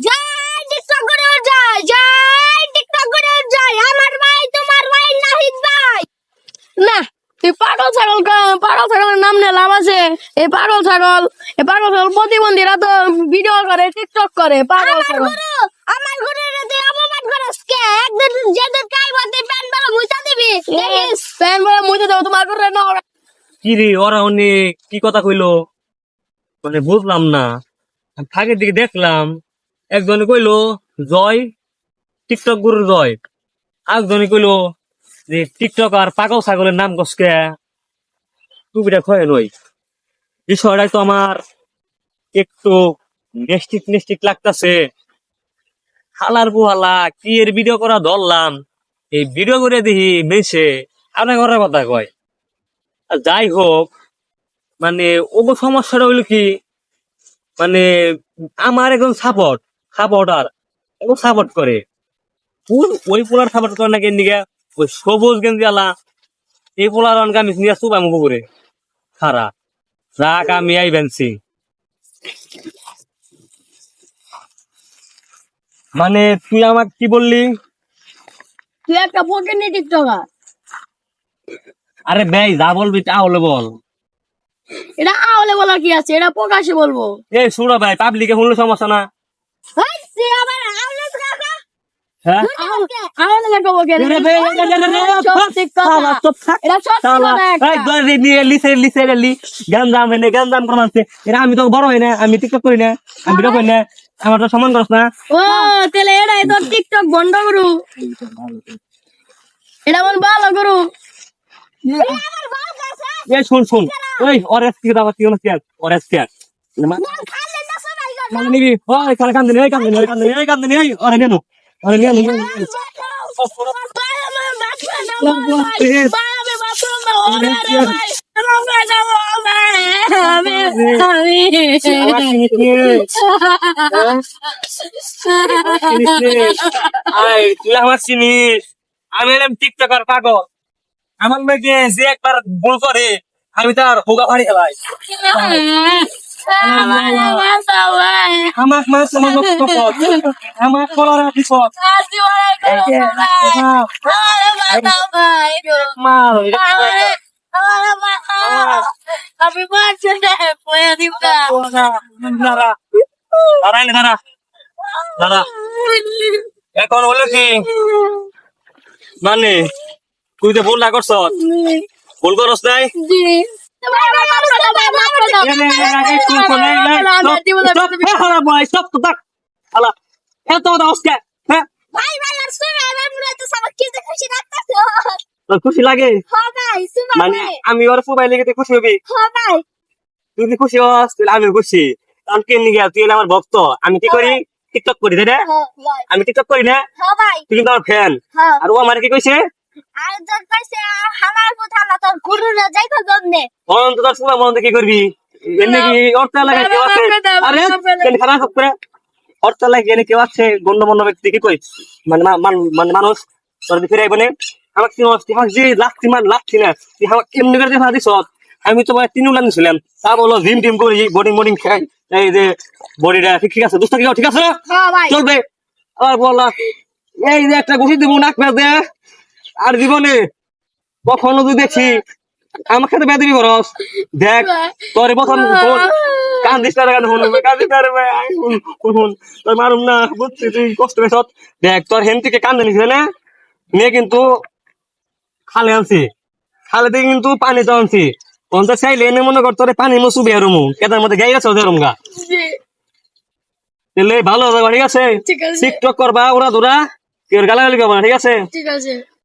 জয় TikTok করে জয় জয় TikTok করে জয় আমার ভাই তোমার ভাই নাহিদ ভাই। না এই পাগল ছাগলের নাম নিয়ে লাভ আছে। এই পাগল ছাগল প্রতিবন্ধীরা তো ভিডিও করে, টিকটক করে। পাগল ছাগল আমার গুরুর তুই অপমান করস কে? একদিন যেদিন কাইবতে প্যান বড় মুইতা দিবি দেখিস। প্যান বলে মুছে দেবো তোমার করে না। কি রে ওরা অনেক কি কথা কইলো মানে বুঝলাম না। ফাঁকের দিকে দেখলাম একজনে কইলো জয় টিকটক গুরুর জয়, আরেকজনে কইলো যে টিকটক আর পাগল ছাগলের নাম কসকে টুপিটা খয়ে নই। বিষয়টা তো আমার একটু নেস্টিক লাগতাছে। হালার বুহালা কি এর ভিডিও করা ধরলাম, এই ভিডিও করে দেখি মেসে আপনার ঘরের কথা কয়। আর যাই হোক মানে ওগো সমস্যাটা হইলো কি মানে আমার একজন সাপোর্টার এবং সাপোর্ট করে ওই পোলার সাপোর্ট করে নাকি এদিকে ওই সবুজ গেঞ্জি আলা এই পোলার আমি নিয়ে চুপ আমি করে খারা রাগ আমি আই বেনছি। মানে তুই আমাকে কি বললি? তুই একটা ফকিন্নি টিকটকার। আরে ভাই যা বলবি তা হলে বল। এটা আওলে বলা কি আছে, এটা প্রকাশে বলবো। এই শুনো ভাই পাবলিকে শুনলে সমস্যা না। ভাই সে আমার আউলে কাকা হ্যাঁ আওলে লেখা বকে এটা সত্যি কথা। আমি তো বড় হয় না, আমি টিকটক করি না, আমি ভিডিও করি না, আমার তো সমান করস না। ও তাহলে এটাই তোর টিকটক বন্ধ করু, এটা বল ভালো করু। আমার ভাই কাছে এই শুন ওই অরেঞ্জ কি দাও কি হচ্ছে অরেঞ্জ কি খালে না সবাই গো। মানে নিবি ওই খালি কাম দিন এই ওরে নেনো ওরে নেনো ভাই আমার বাচ্চা না ভাই আমি বাচ্চা না ওরে ভাই আমরা যাব তুই আমার চিনিস আমি এলাম টিকটকার পাগল। আমার মেয়েকে যে একবার ভুল করে আমি তার হোগা ফাড়ি খেলাই। আমার মাছ আমার কলার বিপদ আমি বাচ্চা না পয়া দিবা দাদা এখন হলো কি মানে তুই তো ভুল না করছ, ভুল করস নাই। ভাই ভাই আর শুনে আমার মনে তো সব কি যে খুশি রাখতাছ। খুশি লাগে হ্যাঁ ভাই শুনো মানে আমি ওর মোবাইল লেগে খুশি হবি। হ্যাঁ ভাই তুই যদি খুশি হস তাহলে আমি খুশি। কারণ কেন নিগে তুই হলে আমার ভক্ত, আমি কি করি টিকটক করি তাই না? হ্যাঁ ভাই আমি টিকটক করি না, হ্যাঁ ভাই তুই কিন্তু আমার ফ্যান। হ্যাঁ আর ও আমার কি কইছে আর তোর কাছে হামার কথা না তোর গুরু না যাইতো জন্যে অনন্ত তোর শোনা মন কি করবি এমনি কি অর্থ লাগে কেউ আছে? আরে কেন খারাপ করে অর্থ লাগে এনে কেউ আছে গণ্যমান্য ব্যক্তি কি কই মানে মানে মানুষ তোর ফিরে আইবনে আমাকে তোমাকে যে লাগছি না তুই আমাকে এমনি করে দেখা দিছ। আমি তোমার তিন উলান ছিলাম তা বলো জিম টিম করি বোর্ডিং খাই এই যে বডিটা ঠিক আছে দুষ্ট কি ঠিক আছে না হ্যাঁ ভাই চলবে। আর বললা এই যে একটা ঘুষি দিব নাক পেঁচ দে আর জীবনে কখনো তুই দেখছি আমার সাথে বেদবি করস দেখ তোর প্রথম কান্দিস না কান্দিস না রে ভাই শুন তোর মারুম না বুঝছি তুই কষ্ট পেয়েছ। দেখ তোর হেন থেকে কান্দে নিছে না মেয়ে কিন্তু খালে আনছি খালে থেকে কিন্তু পানি তো আনছি পঞ্চাশ চাইলে এনে মনে কর তোর পানি মো চুবে আরমু কেতার মধ্যে গাই গেছে ওদের রঙ্গা তাহলে ভালো হবে ঠিক আছে। ঠিক আছে টিকটক করবা ওরা ধরা কেউ গালাগালি করবা ঠিক আছে। ঠিক আছে।